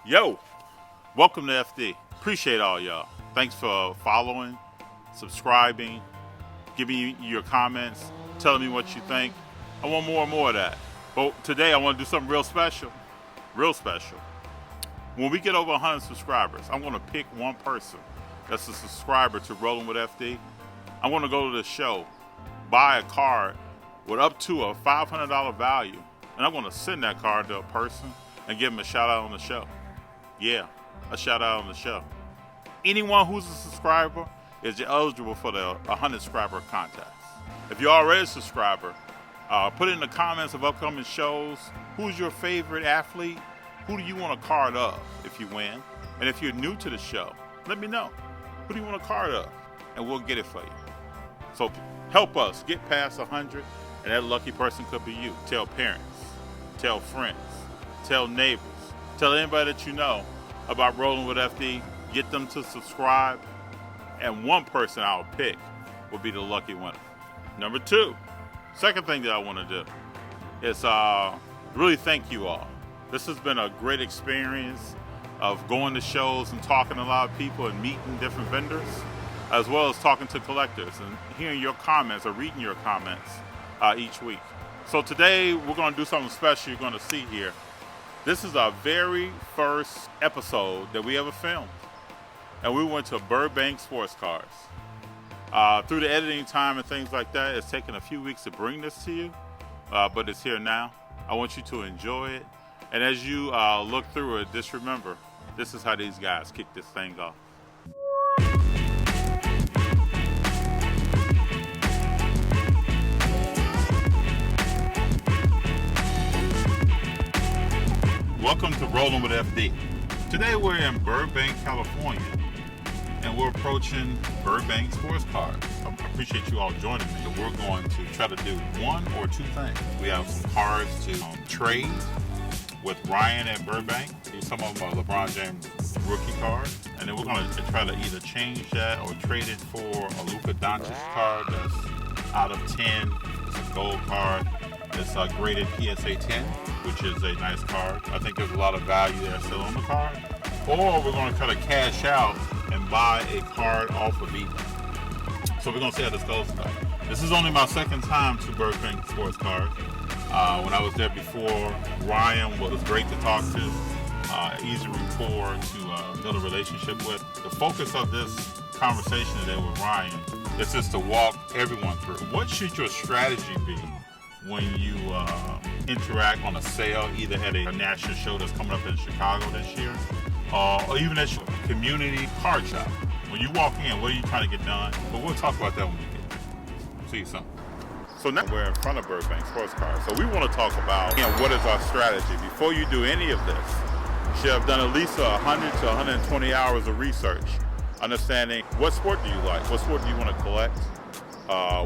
Yo, welcome to FD. Appreciate all y'all. Thanks for following, subscribing, giving me your comments, telling me what you think. I want more and more of that. But today I want to do something real special. Real special. When we get over 100 subscribers, I'm going to pick one person that's a subscriber to Rollin with FD. I'm going to go to the show, buy a card with up to a $500 value, and I'm going to send that card to a person and give them a shout out on the show. Yeah, a shout out on the show. Anyone who's a subscriber is eligible for the 100 subscriber contest. If you're already a subscriber, put in the comments of upcoming shows, who's your favorite athlete? Who do you want a card of if you win? And if you're new to the show, let me know. Who do you want a card of? And we'll get it for you. So help us get past 100, and that lucky person could be you. Tell parents, tell friends, tell neighbors, tell anybody that you know about Rollin with FD. Get them to subscribe, and one person I'll pick will be the lucky winner. Number two, second thing that I want to do is really thank you all. This has been a great experience of going to shows and talking to a lot of people and meeting different vendors, as well as talking to collectors and hearing your comments or reading your comments each week. So today we're going to do something special you're going to see here. This is our very first episode that we ever filmed, and we went to Burbank Sports Cards. Through the editing time and things like that, it's taken a few weeks to bring this to you, but it's here now. I want you to enjoy it, and as you look through it, just remember, this is how these guys kick this thing off. Welcome to Rollin with FD. Today we're in Burbank, California, and we're approaching Burbank Sports Cards. I appreciate you all joining me. We're going to try to do one or two things. We have some cards to trade with Ryan at Burbank. Some of them are LeBron James rookie cards, and then we're going to try to either change that or trade it for a Luka Doncic card that's out of 10. It's a gold card. It's a graded PSA 10, which is a nice card. I think there's a lot of value there still on the card. Or we're going to try to cash out and buy a card off of eBay. So we're going to see how this goes today. This is only my second time to Burbank Sports Cards. When I was there before, Ryan was great to talk to. Easy rapport to build a relationship with. The focus of this conversation today with Ryan is just to walk everyone through. What should your strategy be when you interact on a sale, either at a national show that's coming up in Chicago this year, or even at your community card shop? When you walk in, what are you trying to get done? But we'll talk about that when we get there. See you soon. So now we're in front of Burbank Sports Cards. So we want to talk about what is our strategy. Before you do any of this, you should have done at least 100 to 120 hours of research, understanding what sport do you like, what sport do you want to collect,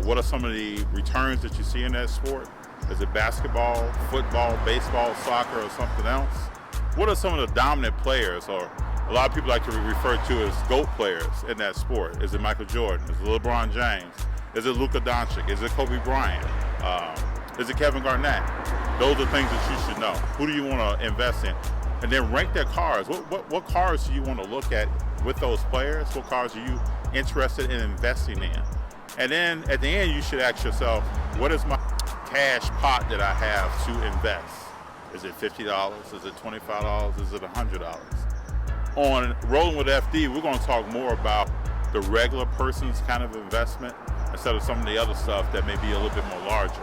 what are some of the returns that you see in that sport? Is it basketball, football, baseball, soccer, or something else? What are some of the dominant players, or a lot of people like to refer to as GOAT players in that sport? Is it Michael Jordan? Is it LeBron James? Is it Luka Doncic? Is it Kobe Bryant? Is it Kevin Garnett? Those are things that you should know. Who do you want to invest in? And then rank their cards. What cards do you want to look at with those players? What cards are you interested in investing in? And then at the end, you should ask yourself, what is my cash pot that I have to invest? Is it $50? Is it $25? Is it $100? On Rollin with FD, we're going to talk more about the regular person's kind of investment instead of some of the other stuff that may be a little bit more larger.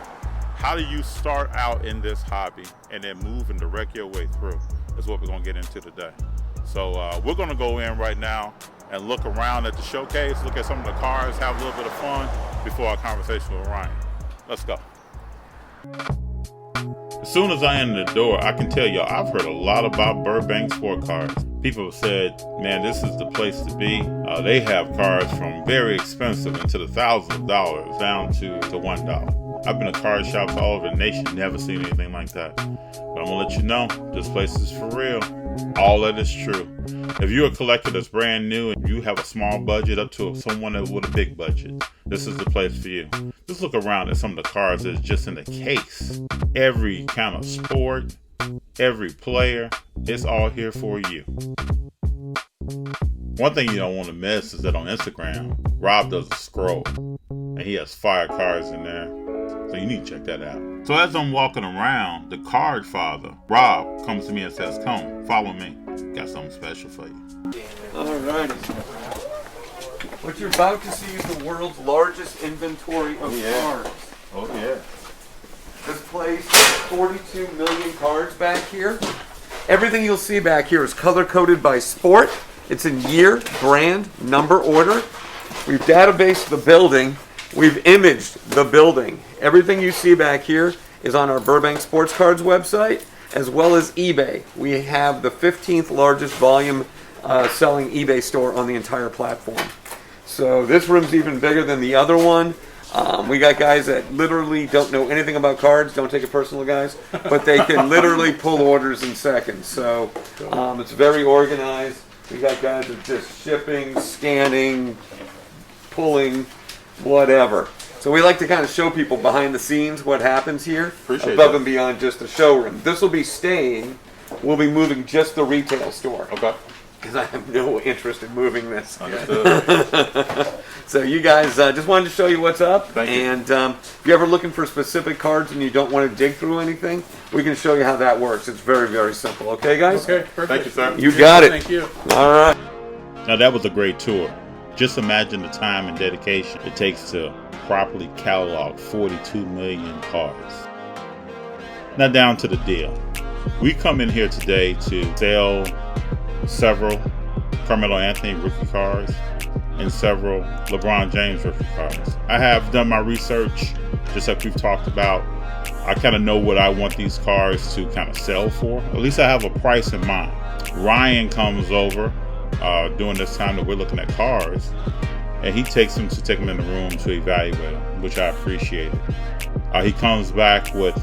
How do you start out in this hobby and then move and direct your way through is what we're going to get into today. So we're going to go in right now and look around at the showcase, look at some of the cars, have a little bit of fun before our conversation with Ryan. Let's go. As soon as I enter the door, I can tell y'all I've heard a lot about Burbank Sport Cards. People have said, man, this is the place to be. They have cards from very expensive into the thousands of dollars down to $1. I've been to card shops all over the nation, never seen anything like that. But I'm gonna let you know, this place is for real. All that is true. If you're a collector that's brand new and you have a small budget up to someone with a big budget, this is the place for you. Just look around at some of the cards that's just in the case. Every kind of sport, every player. It's all here for you. One thing you don't want to miss is that on Instagram, Rob does a scroll, and he has fire cards in there. So you need to check that out. So as I'm walking around, the card father, Rob, comes to me and says, "Come, follow me. Got something special for you." Alrighty. What you're about to see is the world's largest inventory of cards. Oh yeah. This place has 42 million cards back here. Everything you'll see back here is color-coded by sport. It's in year, brand, number, order. We've databased the building. We've imaged the building. Everything you see back here is on our Burbank Sports Cards website, as well as eBay. We have the 15th largest volume selling eBay store on the entire platform. So this room's even bigger than the other one. We got guys that literally don't know anything about cards. Don't take it personal, guys. But they can literally pull orders in seconds. So it's very organized. We got guys that just shipping, scanning, pulling, whatever. So we like to kind of show people behind the scenes what happens here, above and beyond just the showroom. This will be staying. We'll be moving just the retail store. Okay. Because I have no interest in moving this. Understood. So you guys, just wanted to show you what's up. Thank you. And if you're ever looking for specific cards and you don't want to dig through anything, we can show you how that works. It's very, very simple. Okay, guys? Okay, perfect. Thank you, sir. You got it. Thank you. All right. Now that was a great tour. Just imagine the time and dedication it takes to properly catalog 42 million cards. Now down to the deal. We come in here today to sell several Carmelo Anthony rookie cards and several LeBron James rookie cards. I have done my research, just like we've talked about. I kind of know what I want these cards to kind of sell for. At least I have a price in mind. Ryan comes over during this time that we're looking at cards, and he takes them in the room to evaluate them, which I appreciate. He comes back with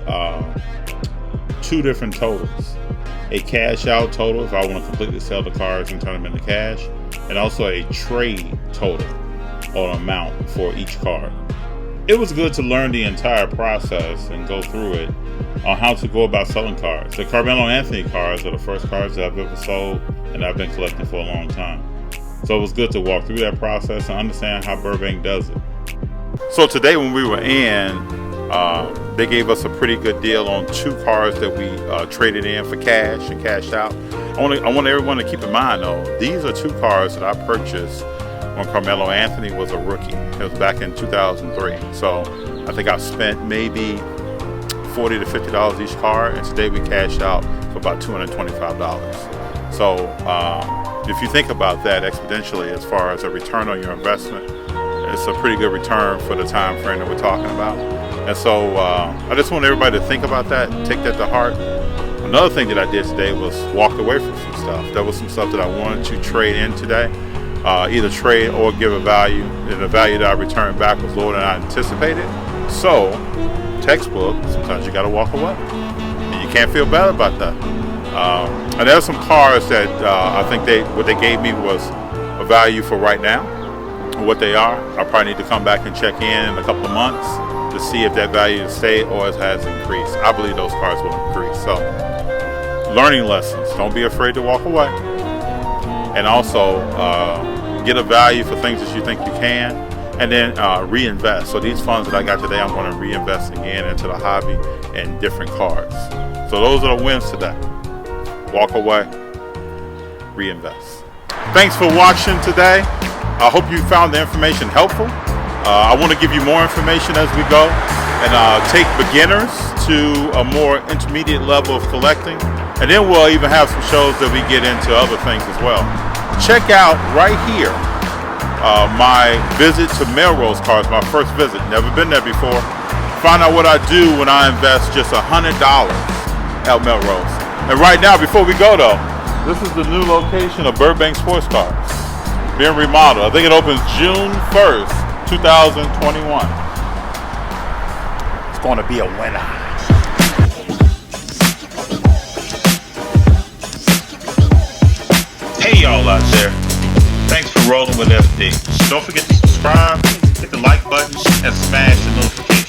2 different totals. A cash out total if I want to completely sell the cards and turn them into cash, and also a trade total on amount for each card. It was good to learn the entire process and go through it on how to go about selling cards. The Carmelo Anthony cards are the first cards that I've ever sold, and I've been collecting for a long time. So it was good to walk through that process and understand how Burbank does it. So today when we were in, they gave us a pretty good deal on 2 cards that we traded in for cash and cashed out. I want everyone to keep in mind though, these are 2 cards that I purchased when Carmelo Anthony was a rookie. It was back in 2003. So I think I spent maybe $40 to $50 each card, and today we cashed out for about $225. So if you think about that exponentially as far as a return on your investment, it's a pretty good return for the time frame that we're talking about. And so I just want everybody to think about that, take that to heart. Another thing that I did today was walked away from some stuff. There was some stuff that I wanted to trade in today, either trade or give a value, and the value that I returned back was lower than I anticipated. So, textbook, sometimes you got to walk away, and you can't feel bad about that. And there are some cards that I think what they gave me was a value for right now. What they are, I probably need to come back and check in a couple of months to see if that value has stayed or has increased. I believe those cards will increase. So, learning lessons. Don't be afraid to walk away. And also, get a value for things that you think you can. And then reinvest. So these funds that I got today, I'm going to reinvest again into the hobby and different cards. So those are the wins today. Walk away, reinvest. Thanks for watching today. I hope you found the information helpful. I want to give you more information as we go and take beginners to a more intermediate level of collecting. And then we'll even have some shows that we get into other things as well. Check out right here my visit to Melrose Cards, my first visit. Never been there before. Find out what I do when I invest just $100 at Melrose. And right now, before we go though, this is the new location of Burbank Sports Cards. Being remodeled. I think it opens June 1st, 2021. It's going to be a winner. Hey y'all out there. Thanks for rolling with FD. Don't forget to subscribe, hit the like button, and smash the notification.